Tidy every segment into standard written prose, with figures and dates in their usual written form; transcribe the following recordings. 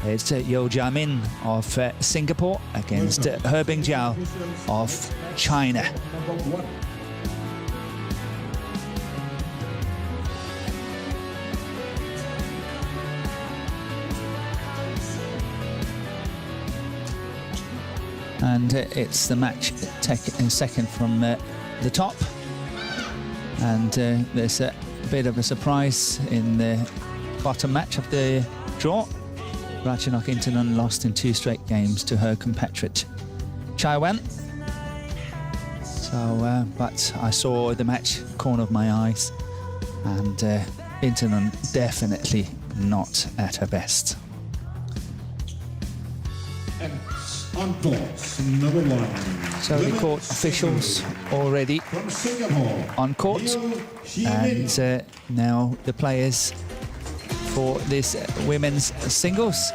It's Yeo Jia Min of Singapore against He Bing Jiao of China. And it's the match second from the top. And there's a bit of a surprise in the bottom match of the draw. Ratchanok Intanon lost in 2 straight games to her compatriot Taiwan. So, but I saw the match corner of my eyes, and Intanon definitely not at her best. And on court, number 1. So the court officials already from Singapore on court, Yeo Jia Min. and now the players for this women's singles.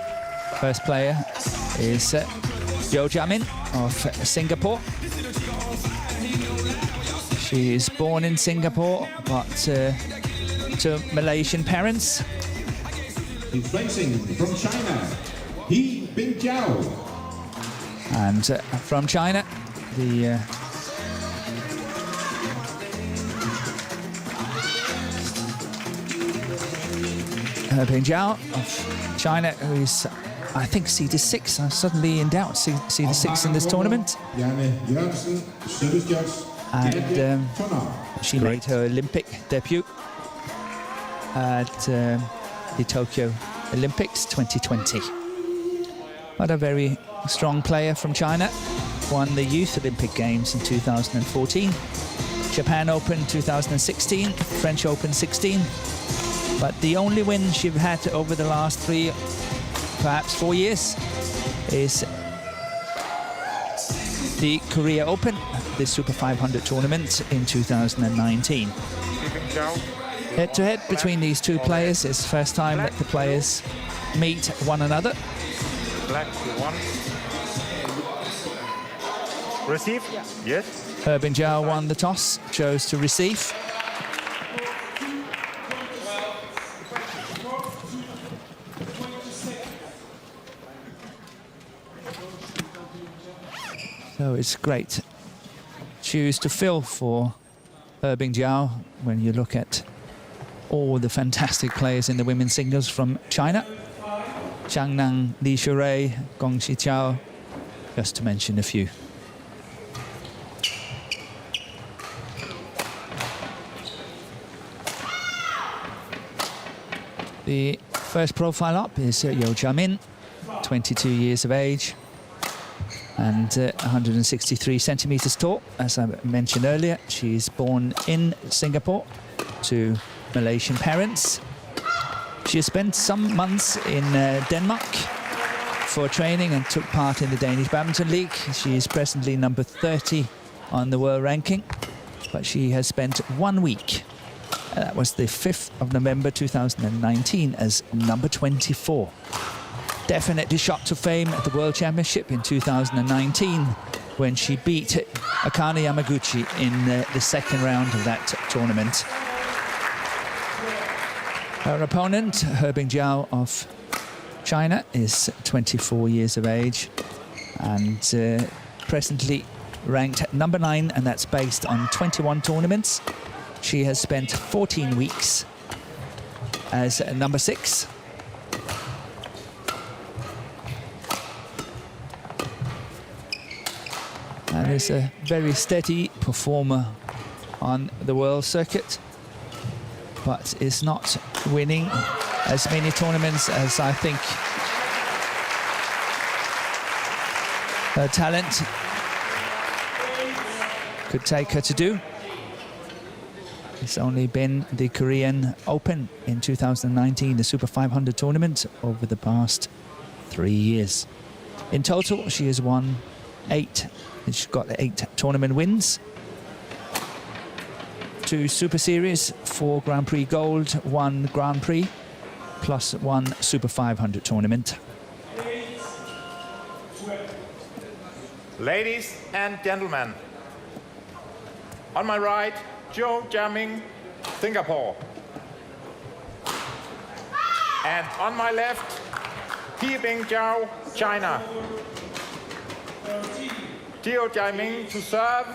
First player is Yeo Jia Min of Singapore. She is born in Singapore, but to Malaysian parents. Facing from China, He Bing Jiao. And from China, the He Bing Jiao of China, who is, I think, seeded 6. I'm suddenly in doubt, seeded 6 in this tournament. And she made her Olympic debut at the Tokyo Olympics 2020. But a very strong player from China. Won the Youth Olympic Games in 2014, Japan Open 2016, French Open 16. But the only win she's had over the last 3, perhaps 4 years, is the Korea Open, the Super 500 tournament in 2019. Head-to-head between these two players. It's the first time that the players meet one another. Black to 1. Receive? Yes. He Bing Jiao won the toss, chose to receive. So it's great shoes to fill for He Bing Jiao when you look at all the fantastic players in the women's singles from China. Zhang Nan, Li Shuirui, Gong Xiqiao, just to mention a few. The first profile up is Yeo Jia Min, 22 years of age and 163 centimeters tall. As I mentioned earlier, she's born in Singapore to Malaysian parents. She has spent some months in Denmark for training and took part in the Danish Badminton League. She is presently number 30 on the world ranking, but she has spent 1 week. That was the 5th of November 2019 as number 24. Definitely shot to fame at the World Championship in 2019 when she beat Akane Yamaguchi in the second round of that tournament. Her opponent, He Bing Jiao of China, is 24 years of age and presently ranked at number 9, and that's based on 21 tournaments. She has spent 14 weeks as number 6. And is a very steady performer on the world circuit, but is not winning as many tournaments as I think her talent could take her to do. It's only been the Korean Open in 2019, the Super 500 tournament, over the past 3 years. In total, she has won 8. She's got 8 tournament wins, 2 Super Series, 4 Grand Prix Gold, 1 Grand Prix, plus 1 Super 500 tournament. Ladies and gentlemen, on my right, Yeo Jia Min, Singapore. And on my left, He Bing Jiao, China. Yeo Jia Min to serve.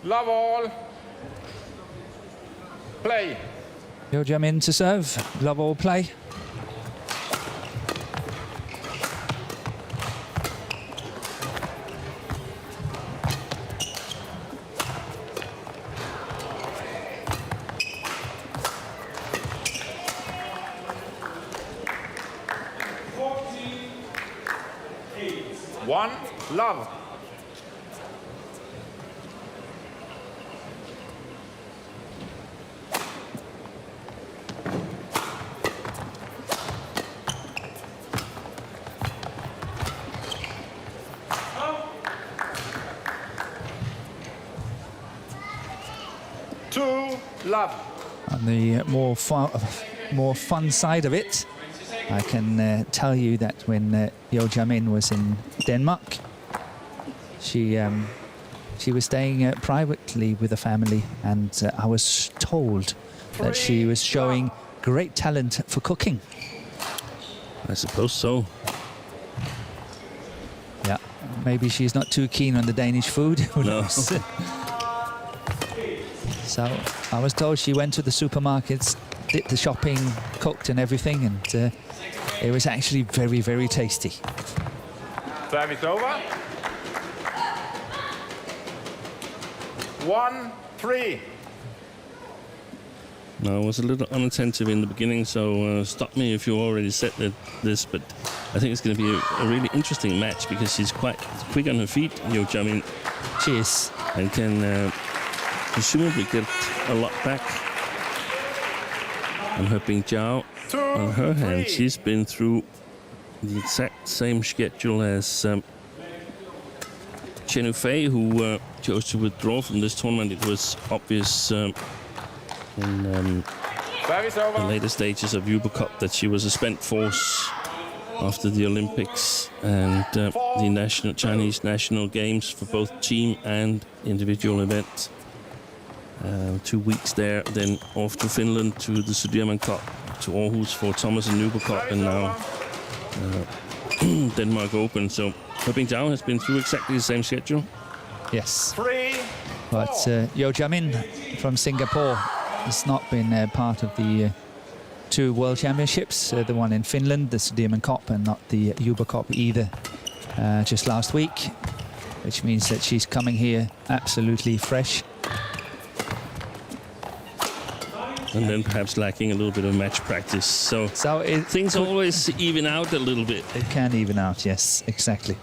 Love all. Play. Yeo Jia Min to serve. Love all play. One, love. Two, love. On the more fun side of it, I can tell you that when Yeo Jia Min was in Denmark, she was staying privately with a family, and I was told that she was showing great talent for cooking. I suppose so. Yeah, maybe she's not too keen on the Danish food. Who knows? So I was told she went to the supermarkets, did the shopping, cooked and everything, and it was actually very, very tasty. Service over. 1-3. No, I was a little unattentive in the beginning, so stop me if you already said this, but I think it's going to be a really interesting match because she's quite quick on her feet, Yeo Jia Min. She is. And can presumably get a lot back. And He Bing Jiao, on her hand, she's been through the exact same schedule as Chen Fei, who chose to withdraw from this tournament. It was obvious in the later stages of Uber Cup that she was a spent force after the Olympics and the Chinese national games for both team and individual events. 2 weeks there, then off to Finland to the Sudirman Cup, to Aarhus for Thomas and Uber Cup, and now Denmark Open. So He Bing Jiao has been through exactly the same schedule. Yes. 3, But Yeo Jia Min from Singapore has not been part of the 2 World Championships, the one in Finland, the Sudirman Cup, and not the Uber Cup either, just last week, which means that she's coming here absolutely fresh. And then perhaps lacking a little bit of match practice. So things always even out a little bit. It can even out, yes, exactly.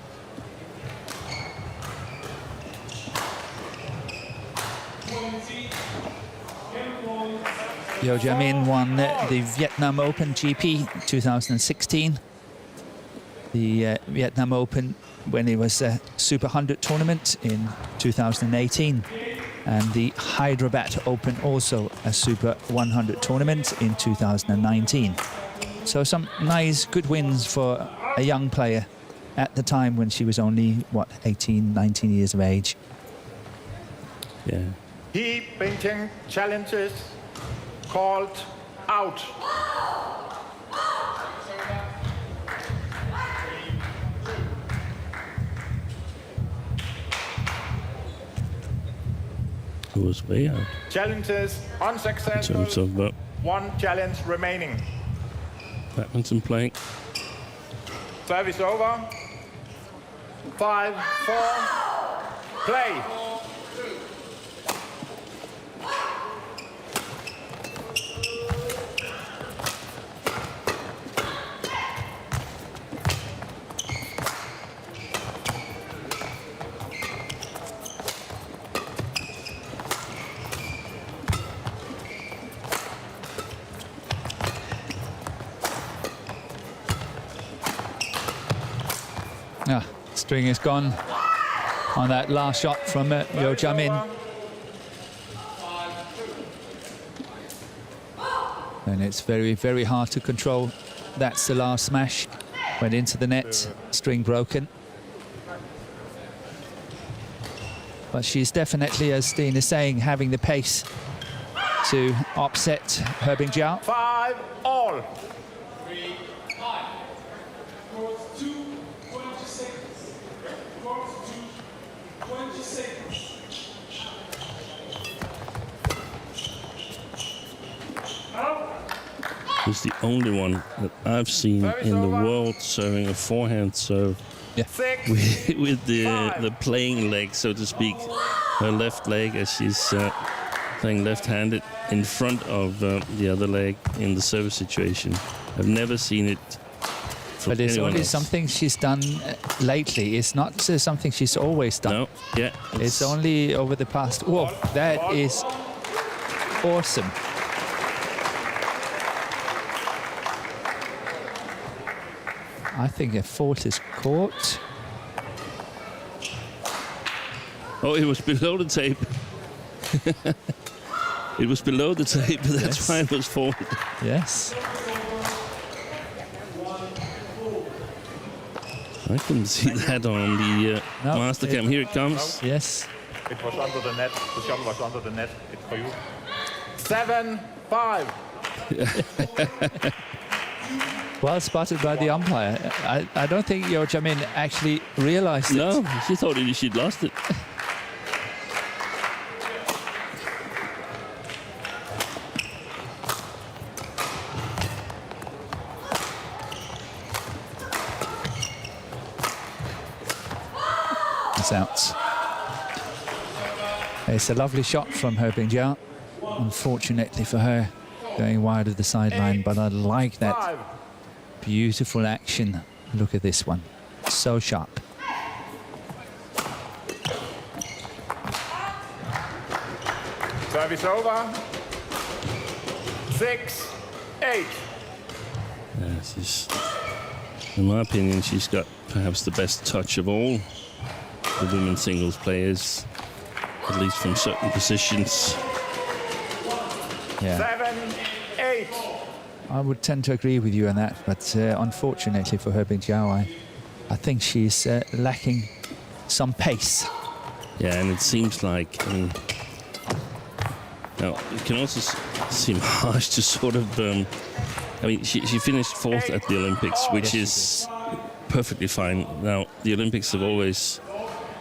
Yeo Jia Min won the Vietnam Open GP 2016. The Vietnam Open when it was a Super 100 tournament in 2018. And the Hyderabad Open, also a Super 100 tournament in 2019. So some nice, good wins for a young player at the time when she was only, 18, 19 years of age. Yeah. He Bing Jiao challenges called out. It was way out. Challenges unsuccessful. In terms of 1 challenge remaining. badminton playing. Service over. 5-4. Play. String is gone on that last shot from Yeo Jia Min. And it's very, very hard to control. That's the last smash. Went into the net, string broken. But she's definitely, as Steen is saying, having the pace to upset He Bing Jiao. 5-all. She's the only one that I've seen in the world serving a forehand serve with the playing leg, so to speak, her left leg, as she's playing left-handed in front of the other leg in the service situation. I've never seen it from But it's anyone only else. something she's done lately. It's not something she's always done. No, yeah. It's only over the past... Whoa, that is awesome. I think a fault is caught. Oh, it was below the tape. It was below the tape, that's Yes. why it was faulted. Yes. I couldn't see that on the No, Mastercam. Here it comes. Yes. It was under the net. The shot was under the net. It's for you. 7-5. Well spotted by the umpire. I don't think Yeo Jia Min actually realized it. No, she thought she'd lost it. It's out. It's a lovely shot from He Bing Jiao. Unfortunately for her, going wide of the sideline, but I like that 5. beautiful action. Look at this one. So sharp. Service over. 6-8. Yeah, in my opinion, she's got perhaps the best touch of all the women's singles players, at least from certain positions. Yeah, 7-8. I would tend to agree with you on that, but unfortunately for He Bing Jiao, I think she's lacking some pace. Yeah, and it seems like, now, it can also seem harsh to sort of, she finished 4th at the Olympics, which is perfectly fine. Now, the Olympics have always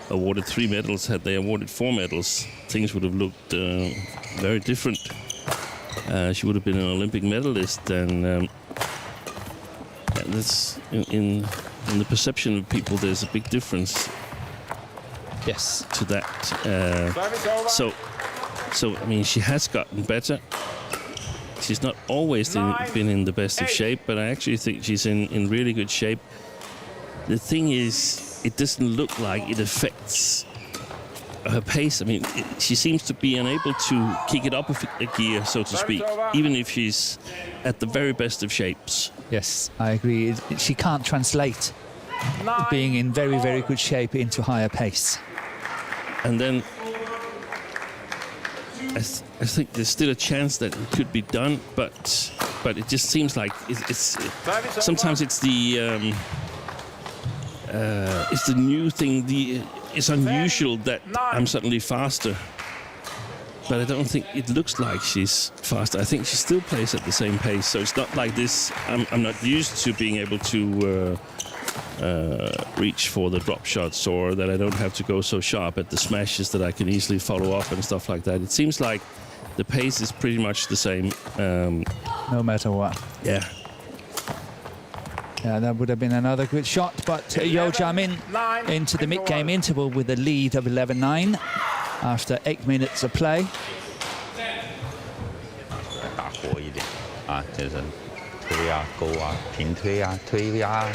awarded 3 medals. Had they awarded 4 medals, things would have looked very different. She would have been an Olympic medalist, and that's in the perception of people, there's a big difference. Yes. To that. Service over. So I mean, she has gotten better. She's not always been in the best of shape, but I actually think she's in really good shape. The thing is, it doesn't look like it affects her pace. I mean, she seems to be unable to kick it up a gear, so to speak, even if she's at the very best of shapes. Yes, I agree. She can't translate 9. being in very, very good shape into higher pace. And then I think there's still a chance that it could be done, but it just seems like it's sometimes it's the new thing. It's unusual that I'm suddenly faster, but I don't think it looks like she's faster. I think she still plays at the same pace, so it's not like this. I'm not used to being able to reach for the drop shots, or that I don't have to go so sharp at the smashes, that I can easily follow up and stuff like that. It seems like the pace is pretty much the same. No matter what. Yeah. Yeah, that would have been another good shot, but Yeo Jia Min into the mid-game interval with a lead of 11-9 after 8 minutes of play. 打活一点啊，就是推啊、勾啊、平推啊、推啊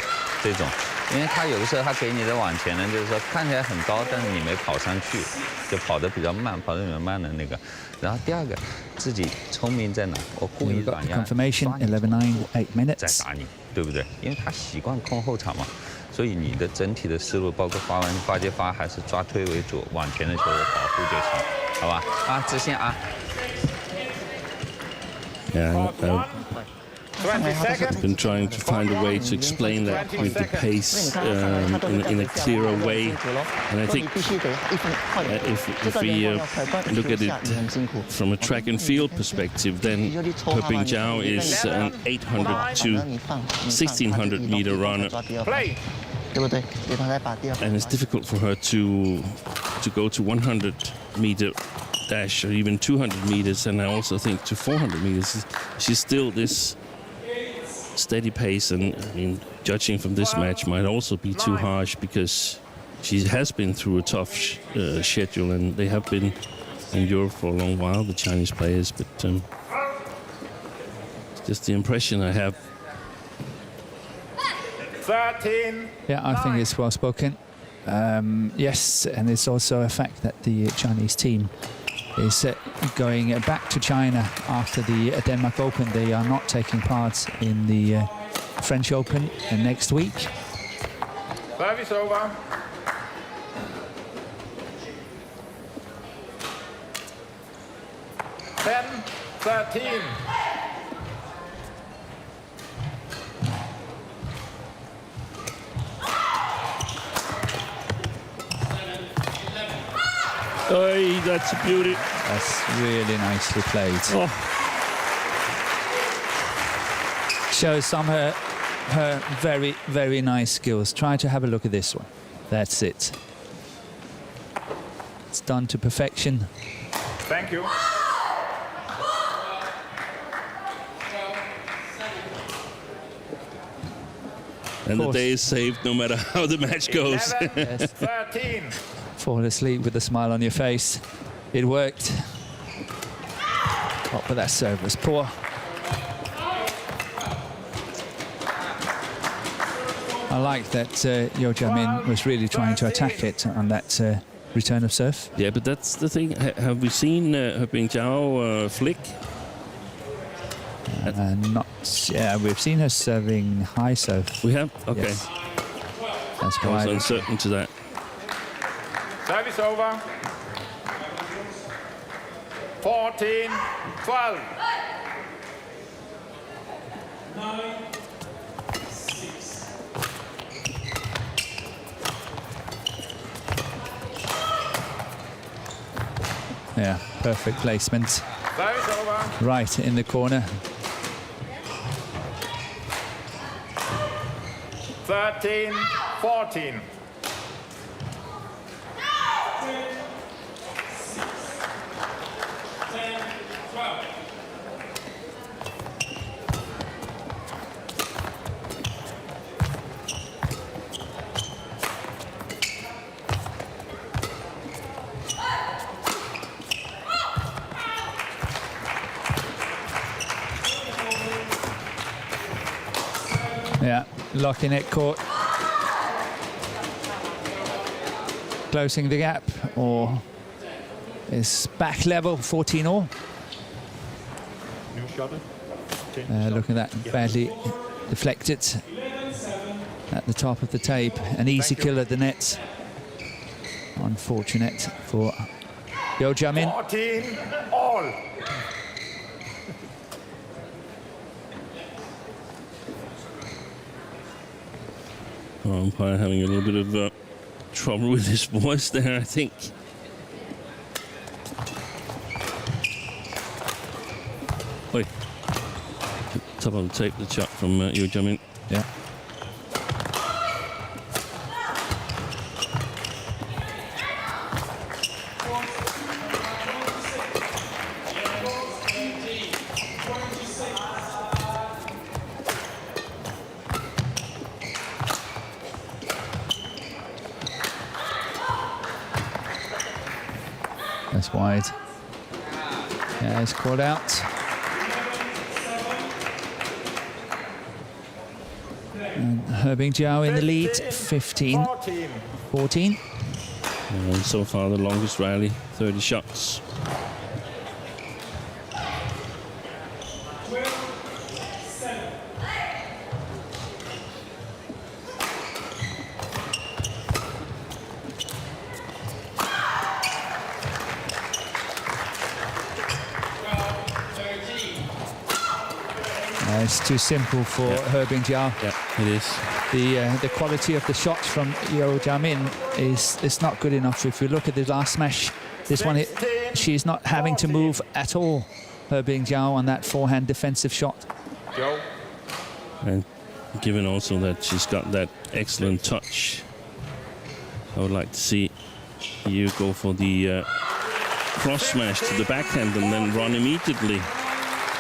这种，因为他有的时候他给你的往前呢，就是说看起来很高，但是你没跑上去，就跑得比较慢，跑得比较慢的那个。然后第二个，自己聪明在哪？我故意 We've got 软 the 压， confirmation, 11-9, 8 再 minutes. 打你，对不对？因为他习惯控后场嘛，所以你的整体的思路，包括发接发，还是抓推为主，往前的球我保护就行，好吧？啊，直线啊。 Yeah, 20 seconds. been trying to find a way to explain that with the pace in a clearer way, and I think if we look at it from a track and field perspective, then He Bing Jiao is an 800 to 1600 meter runner, Play. and it's difficult for her to go to 100 meter dash or even 200 meters, and I also think to 400 meters. She's still this steady pace, and I mean, judging from this match might also be too harsh because she has been through a tough schedule, and they have been in Europe for a long while, the Chinese players, but it's just the impression I have. 13. Yeah, I think it's well spoken. Yes, and it's also a fact that the Chinese team is going back to China after the Denmark Open. They are not taking part in the French Open next week. Service over. Ten, 13. Hey, that's a beauty. That's really nicely played. Oh. Shows some of her very, very nice skills. Try to have a look at this one. That's it. It's done to perfection. Thank you. And the day is saved no matter how the match goes. 11, Yes. 13. Fall asleep with a smile on your face. It worked. Oh, but that serve was poor. I like that Yeo Jia Min was really trying to attack it on that return of serve. Yeah, but that's the thing. Have we seen He Bing Jiao flick? Not, yeah, we've seen her serving high serve. We have? Okay. Yes. That's I was why. uncertain to that. Service over. 14, 12. Yeah, perfect placement. Service over. Right in the corner. 13, 14. Yeah, locking it court. Closing the gap, or is back level 14-all. New shot. Looking at that, badly deflected at the top of the tape. An easy kill at the net. Unfortunate for Yeo Jia Min. 14, all. Umpire having a little bit of trouble with his voice there, I think. Oi. Top of the tape, the shot from Yeo Jia Min. Yeah. That's wide. Yeah, it's called out. And He Bing Jiao in the lead, 15-14. 14. And so far the longest rally, 30 shots. It's too simple for He Bing Jiao. Yeah, it is. The quality of the shots from Yeo Jia Min is not good enough. If you look at the last smash, this one, she's not having to move at all. He Bing Jiao on that forehand defensive shot. Joe. And given also that she's got that excellent touch, I would like to see you go for the cross smash to the backhand and then run immediately.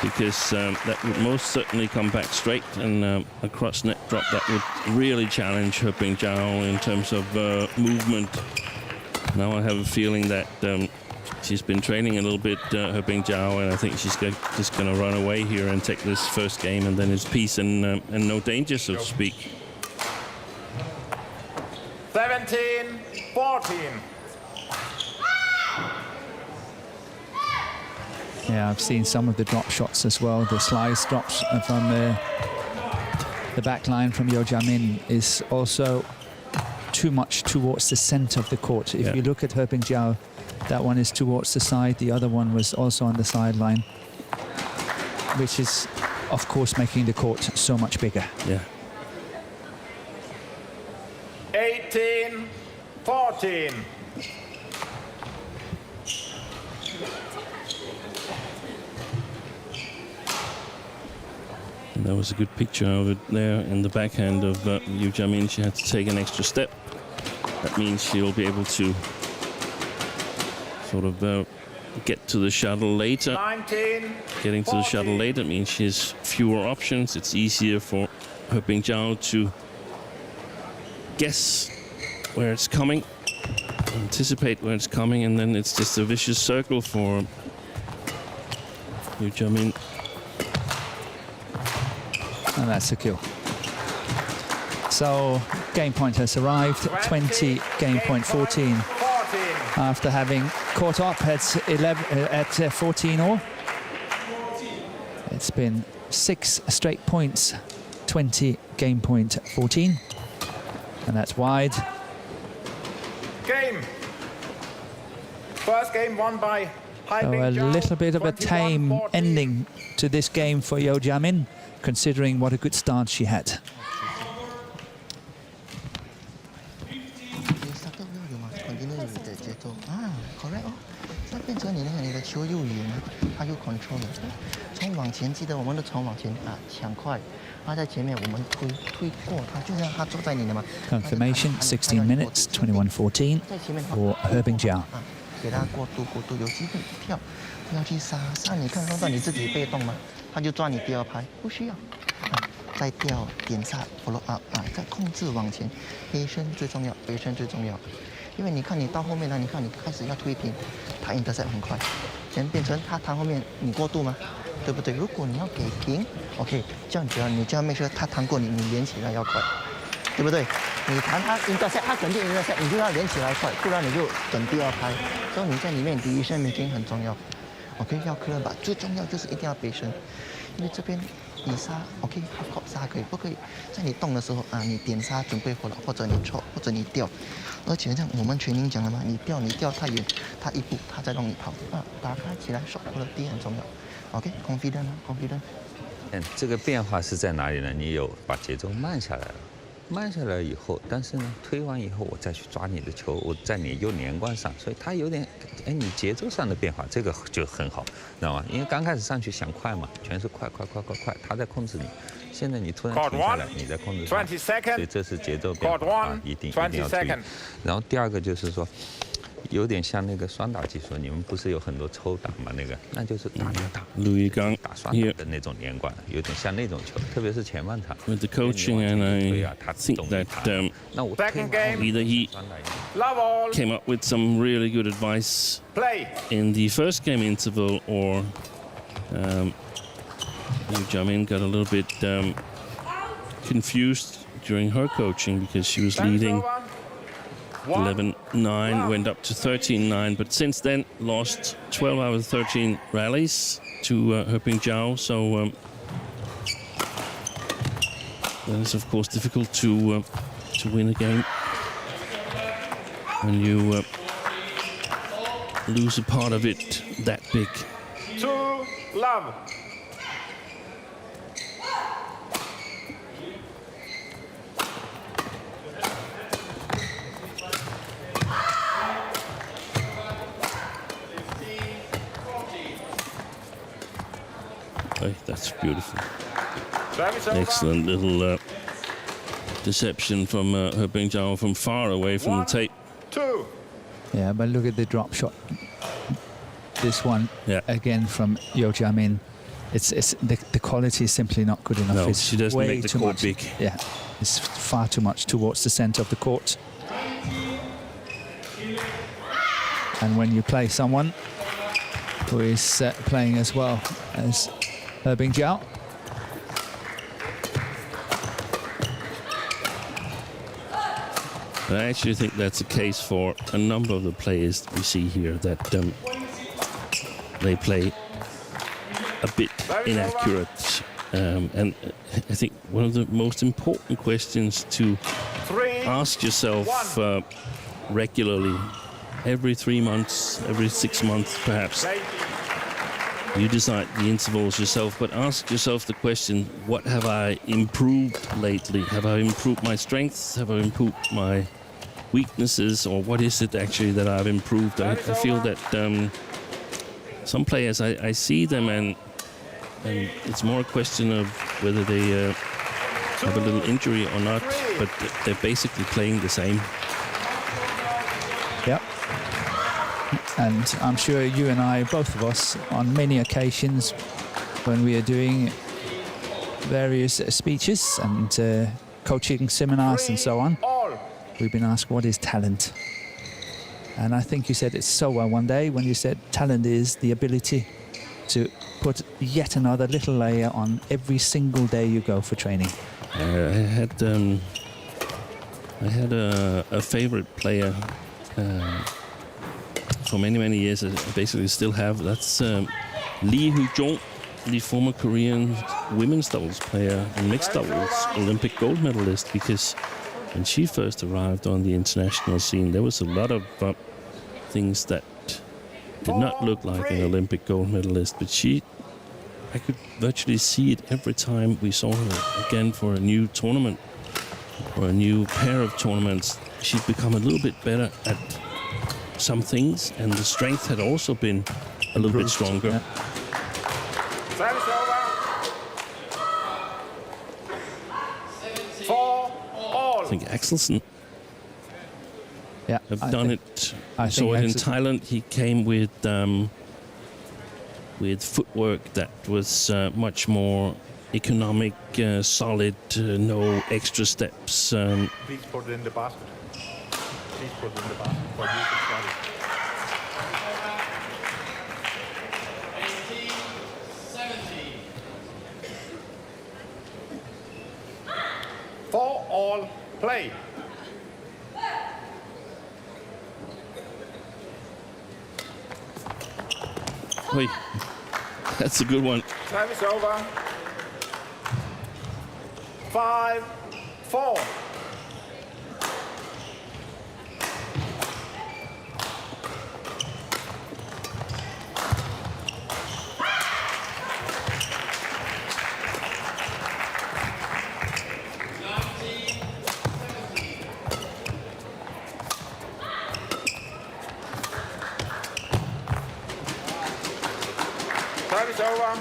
because that would most certainly come back straight, and a cross net drop that would really challenge He Bing Jiao in terms of movement. Now I have a feeling that she's been training a little bit, He Bing Jiao, and I think she's just going to run away here and take this first game, and then it's peace and no danger, so to speak. 17-14. Yeah, I've seen some of the drop shots as well. The slice drops from the back line from Yeo Jia Min is also too much towards the center of the court. If you look at He Bing Jiao, that one is towards the side. The other one was also on the sideline, which is, of course, making the court so much bigger. Yeah. 18-14. And that was a good picture of it there in the backhand of Yeo Jia Min. She had to take an extra step. That means she'll be able to sort of get to the shuttle later. 19, Getting to the shuttle later means she has fewer options. It's easier for He Bing Jiao to guess where it's coming, anticipate where it's coming, and then it's just a vicious circle for Yeo Jia Min. And that's a kill. So game point has arrived, 20, game point 14. After having caught up at 14 all. It's been 6 straight points, 20, game point 14. And that's wide. Game. First game won by He So Bing a Jiao, little bit of a tame 21-14. ending to this game for Yeo Jia Min, considering what a good start she had. correct 哦，那变成你的球又远，他又 control 了，从往前记得我们的从往前抢快，他在前面我们推过他，就像他坐在你的嘛。Confirmation 16 minutes 21-14 for He Bing Jiao. 给他过渡，有机会跳，不要去杀，你看到你自己被动吗？他就抓你第二拍，不需要。再掉点杀 follow up 再控制往前，背身最重要，背身最重要。因为你看你到后面呢，你看你开始要推平，他 intercept 很快，先变成他弹后面你过度吗？对不对？如果你要给平 ，OK， 这样你就要 make sure 他弹过你，你连起来要快，对不对？你弹他 intercept， 他肯定 intercept， 你就要连起来快，不然你就等第二拍。所以你在里面第一身已经很重要 ，OK， 要 clear 吧，最重要就是一定要背身，因为这边。你杀 ，OK， half court 杀可以，不可以在你动的时候你点杀准备回来，或者你抽，或者你掉，而且像我们全英讲了嘛，你掉太远，他一步他再让你跑，打开起来手或者低很重要 ，OK，confident 啊 ，confident。这个变化是在哪里呢？你有把节奏慢下来了，慢下来以后，但是呢，推完以后我再去抓你的球，我在你右连贯上，所以它有点，你节奏上的变化，这个就很好，知道吗？因为刚开始上去想快嘛，全是快，他在控制你，现在你突然停下来，你在控制他，所以这是节奏变化一定要注意。然后第二个就是说。有点像那个双打技术，你们不是有很多抽打吗？那就是打打双打的那种连贯，有点像那种球，特别是前半场。With the coaching, and I think that either he came up with some really good advice in the first game interval, or Yeo Jia Min got a little bit confused during her coaching because she was leading 11-9, went up to 13-9, but since then lost 12 out of 13 rallies to He Bing Jiao. So that is of course difficult to win a game when you lose a part of it that big. 2-love. That's beautiful. Excellent little deception from He Bing Jiao from far away from the tape. 2. Yeah, but look at the drop shot. This one, again from Yeo Jia Min. the quality is simply not good enough. No, It's she doesn't way make the too court much. big. Yeah, it's far too much towards the center of the court. And when you play someone who is playing as well as He Bing Jiao, I actually think that's the case for a number of the players we see here, that they play a bit inaccurate. And I think one of the most important questions to ask yourself regularly, every 3 months, every 6 months perhaps, you decide the intervals yourself, but ask yourself the question, what have I improved lately? Have I improved my strengths? Have I improved my weaknesses? Or what is it actually that I've improved? I feel that some players, I see them and it's more a question of whether they have a little injury or not, but they're basically playing the same. Yep. And I'm sure you and I, both of us, on many occasions when we are doing various speeches and coaching seminars and so on, we've been asked, what is talent? And I think you said it so well one day when you said talent is the ability to put yet another little layer on every single day you go for training. I had a favorite player for many years. I basically still have. That's Lee Hoo-jong, the former Korean women's doubles player and mixed doubles Olympic gold medalist. Because when she first arrived on the international scene, there was a lot of things that did not look like an Olympic gold medalist, but I could virtually see it every time we saw her again for a new tournament or a new pair of tournaments. She'd become a little bit better at some things, and the strength had also been a little bit stronger. Yeah. Service over. 4 all. I think Axelsen Yeah, have I done think- it. I I saw think it in Axelsen- Thailand. He came with footwork that was much more economic, solid, no extra steps. Please put it in the basket. Please put it in the basket for you to study. For all, play. Oi, that's a good one. Service over. 5, 4. Service over.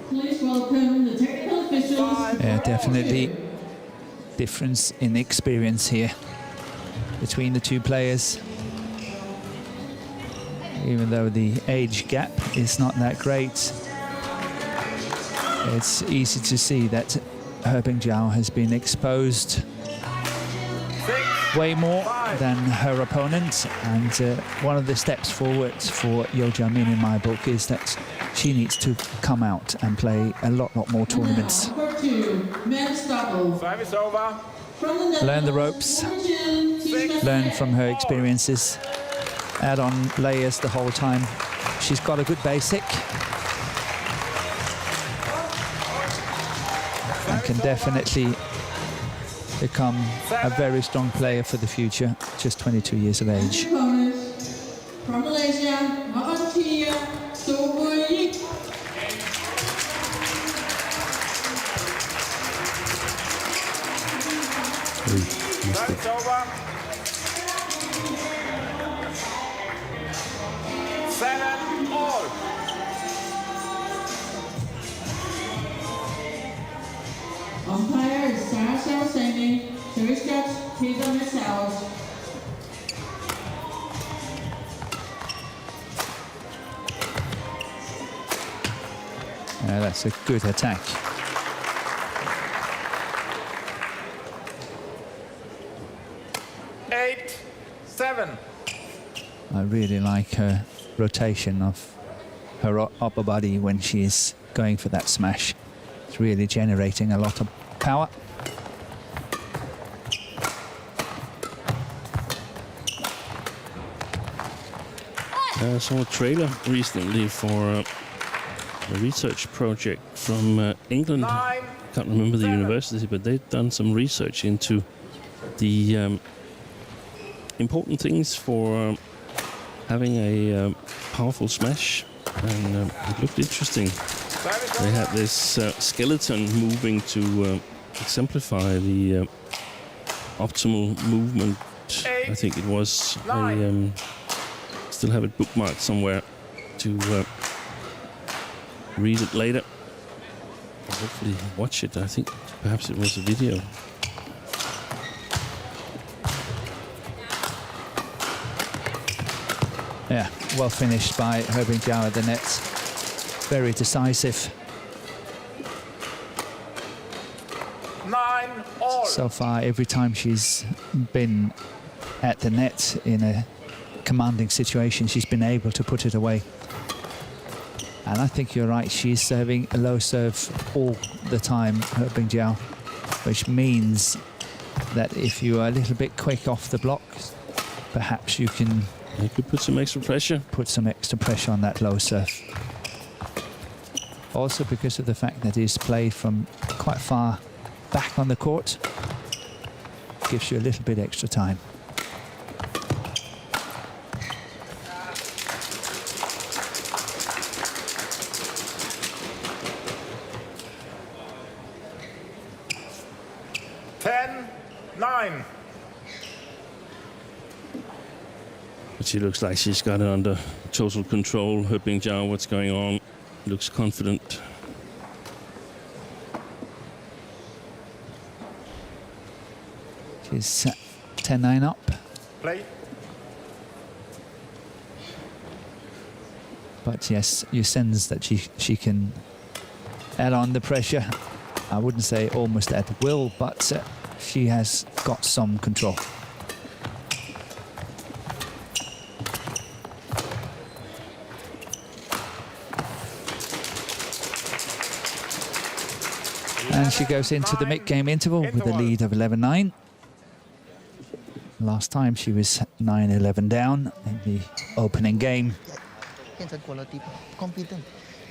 Please welcome the technical officials. Yeah, definitely difference in experience here between the two players. Even though the age gap is not that great, it's easy to see that He Bing Jiao has been exposed way more than her opponent, and one of the steps forward for Yeo Jia Min in my book is that she needs to come out and play a lot more tournaments. Number 2, men's double. Service over. From the Learn the ropes, Netherlands, learn from her experiences, add on layers the whole time. She's got a good basic and can definitely become a very strong player for the future, just 22 years of age. opponent from Malaysia, Mahathir Soboyi. Service over. 7 all. Umpire is Sarah Saraseni. Service judge Peter Messaus. Yeah, that's a good attack. Eight, 7. I really like her rotation of her upper body when she's going for that smash. It's really generating a lot of power. I saw a trailer recently for a research project from England. I can't remember the university, but they've done some research into the important things for having a powerful smash, and it looked interesting. They had this skeleton moving to exemplify the optimal movement. I think it was. I still have it bookmarked somewhere to read it later. Hopefully watch it. I think perhaps it was a video. Yeah, well finished by He Bing Jiao at the net. Very decisive. 9-all. So far, every time she's been at the net in a commanding situation, she's been able to put it away. And I think you're right, she's serving a low serve all the time, He Bing Jiao, which means that if you are a little bit quick off the block, perhaps you can put some extra pressure. Put some extra pressure on that low serve. Also because of the fact that it's played from quite far back on the court, gives you a little bit extra time. But she looks like she's got it under total control. He Bing Jiao, what's going on? Looks confident. She's 10-9 up. Play. But yes, you sense that she can add on the pressure. I wouldn't say almost at will, but she has got some control. And she goes into the mid-game interval with a lead of 11-9. Last time she was 9-11 down in the opening game. 变成过了地方 confident，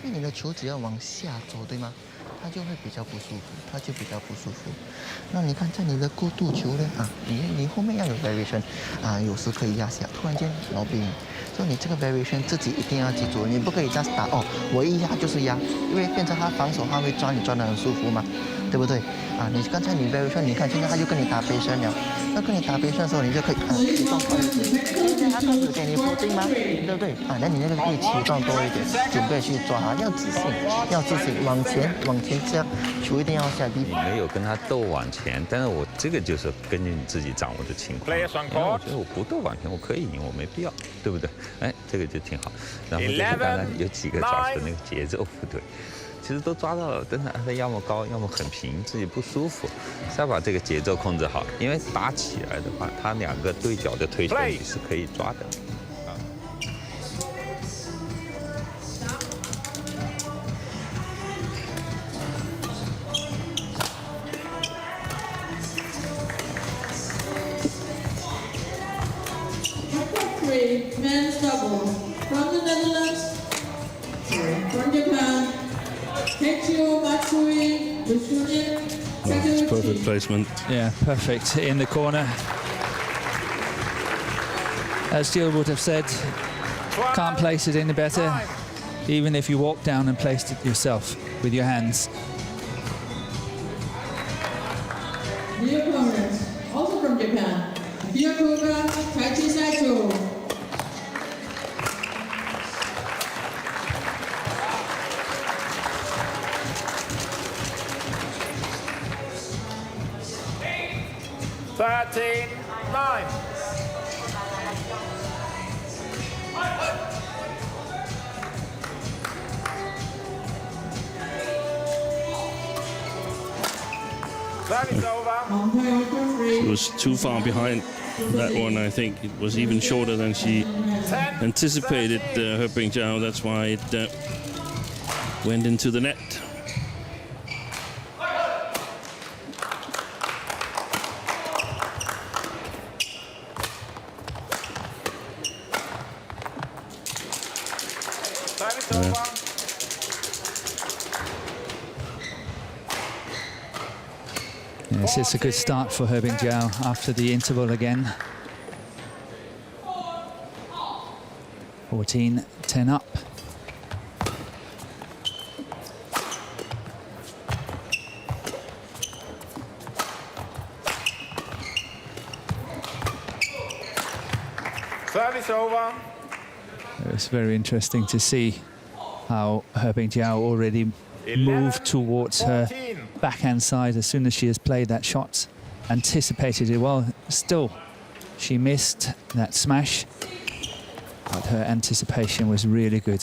因为你的球只要往下走，对吗？它就会比较不舒服，它就比较不舒服。那你看，在你的过渡球呢，你后面要有 variation， 有时可以压下，突然间老兵，所以你这个 variation 自己一定要记住，你不可以 just 打哦，我一压就是压，因为变成他防守，他会抓你抓得很舒服嘛，对不对？你刚才你 variation， 你看现在他就跟你打背身了，那跟你打背身的时候，你就可以起撞快一点。现在他开始给你否定吗？对不对？那你那个可以起撞多一点，准备去抓他，要自信，要自信，往前加，球一定要下地。没有跟他斗往前，但是我这个就是根据你自己掌握的情况。因为我觉得我不斗往前，我可以赢，我没必要，对不对？哎，这个就挺好。然后就是当然有几个小时那个节奏不对。其实都抓到了，但是他要么高，要么很平，自己不舒服。再把这个节奏控制好，因为打起来的话，他两个对角的推球你是可以抓的。Men's double from the Netherlands, from Japan. That's perfect placement. Yeah, perfect in the corner. As Jill would have said, can't place it any better, even if you walk down and placed it yourself with your hands. The opponent, also from Japan, Hyakuga Taichi Saito. Service over. Umpire number 3. She was too far behind that one. I think it was even shorter than she 10, anticipated, 13. He Bing Jiao. That's why it went into the net. Service over. Yes, it's a good start for He Bing Jiao after the interval again. 14-10 up. Service over. It's very interesting to see how He Bing Jiao already 11, moved towards her 14. backhand side as soon as she has played that shot, anticipated it well. Still, she missed that smash, but her anticipation was really good.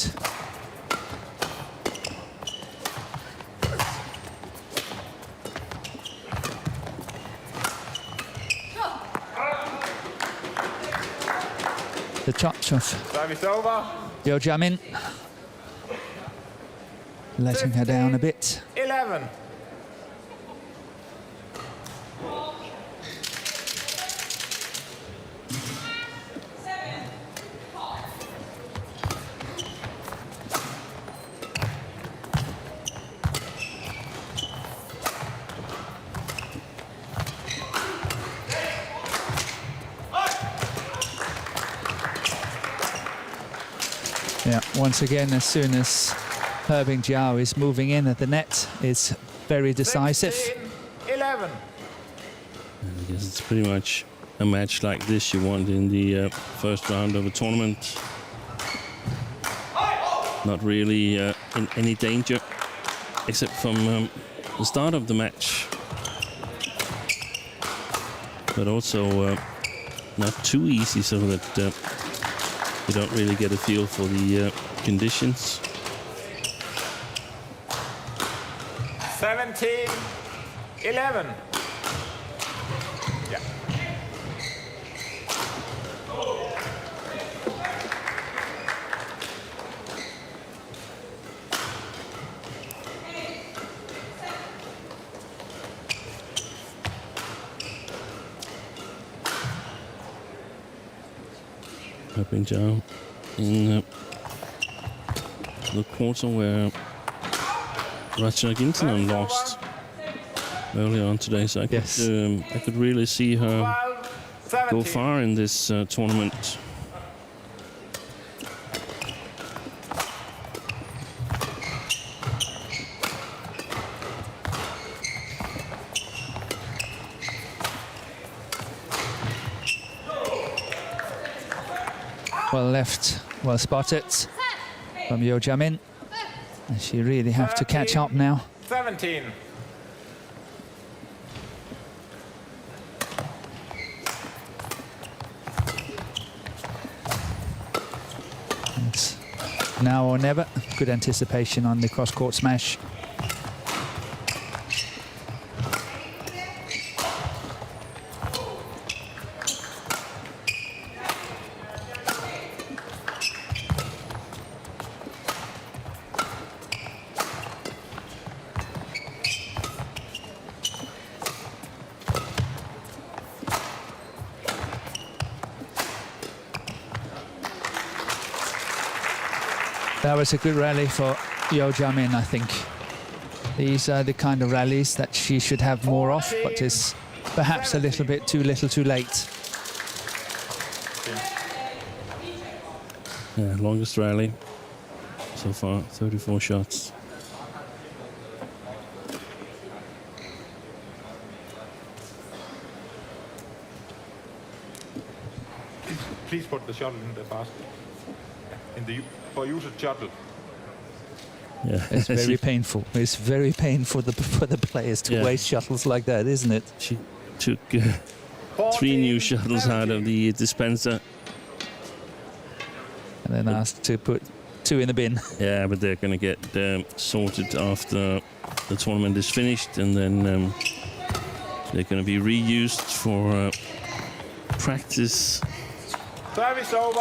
The touch of Service over. Yeo Jia Min, letting her down a bit. 11. Yeah, once again, as soon as He Bing Jiao is moving in at the net, it's very decisive. 16, 11. I guess it's pretty much a match like this you want in the first round of a tournament. Not really in any danger, except from the start of the match. But also not too easy, so that you don't really get a feel for the conditions. 17, 11. Yeah. He Bing Jiao in the quarter where Gintanen lost earlier on today, so I could really see her 12, go 17. far in this tournament. Well left, well spotted from Yeo Jia Min. And she really have to catch up now. 17. It's now or never. Good anticipation on the cross-court smash. That was a good rally for Yeo Jia Min, I think. These are the kind of rallies that she should have more of, but is perhaps a little bit too little too late. Yeah, longest rally so far, 34 shots. Please put the shuttle in the basket. For use of shuttle. Yeah, It's very painful. It's very painful for the players to waste shuttles like that, isn't it? She took 3 new shuttles out of the dispenser. And then asked to put 2 in the bin. Yeah, but they're going to get sorted after the tournament is finished, and then They're going to be reused for practice Service over.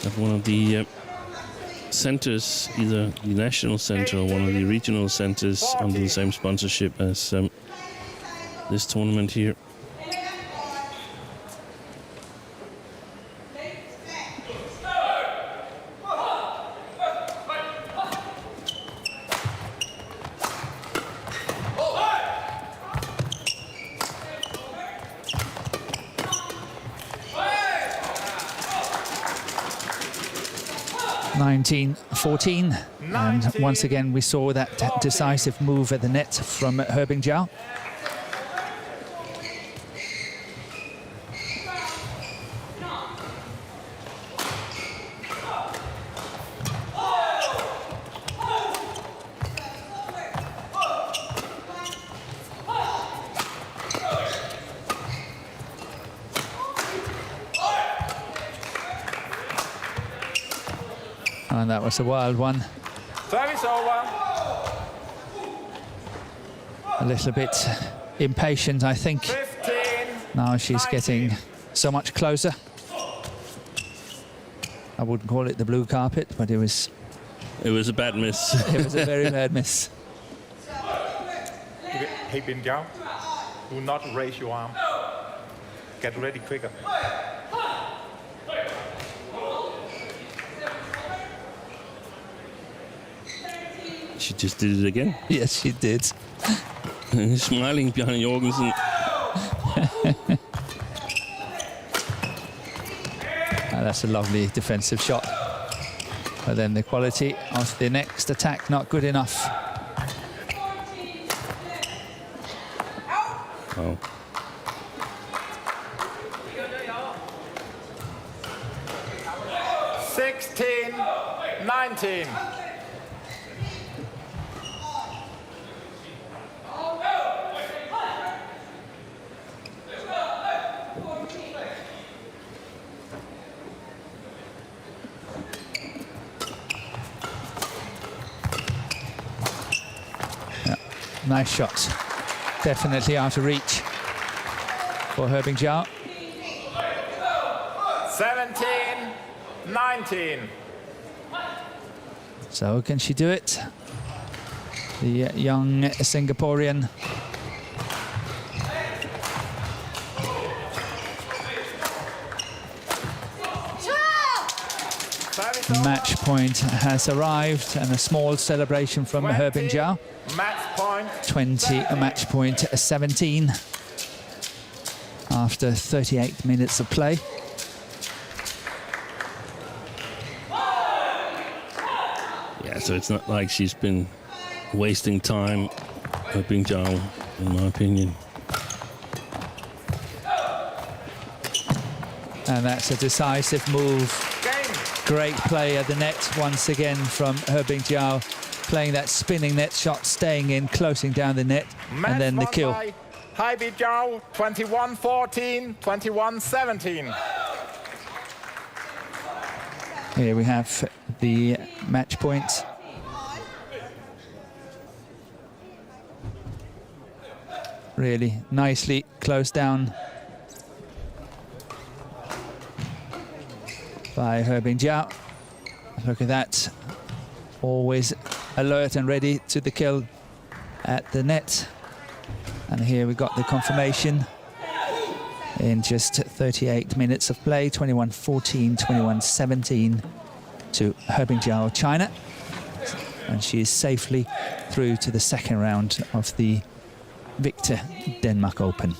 at one of the centers, either the national center or one of the regional centers under the same sponsorship as this tournament here. (19-14), and once again we saw that decisive move at the net from He Bing Jiao. And that was a wild one. Service over. A little bit impatient, I think. 15. Now she's 19. getting so much closer. I wouldn't call it the blue carpet, but it was a bad miss. it was a very bad miss. He Bing Jiao. Do not raise your arm. Get ready quicker. She just did it again. Yes, she did. Smiling behind Jorgensen. That's a lovely defensive shot. But then the quality of the next attack not good enough. Oh. Sixteen, 19. Nice shot. Definitely out of reach for He Bing Jiao. 17, 19. So can she do it? The young Singaporean. Match point has arrived, and a small celebration from He Bing Jiao. Match point. 20, match point 17 after 38 minutes of play. Yeah, so it's not like she's been wasting time, He Bing Jiao, in my opinion. And that's a decisive move. Great play at the net once again from He Bing Jiao, playing that spinning net shot, staying in, closing down the net, and then the kill. He Bing Jiao, 21-14, 21-17. Here we have the match point. Really nicely closed down by He Bing Jiao. Look at that. Always alert and ready to the kill at the net. And here we got the confirmation in just 38 minutes of play. 21-14, 21-17 to He Bing Jiao, China. And she is safely through to the second round of the Victor Denmark Open.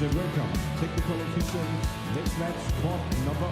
Ladies and welcome, technical officials, next match, court number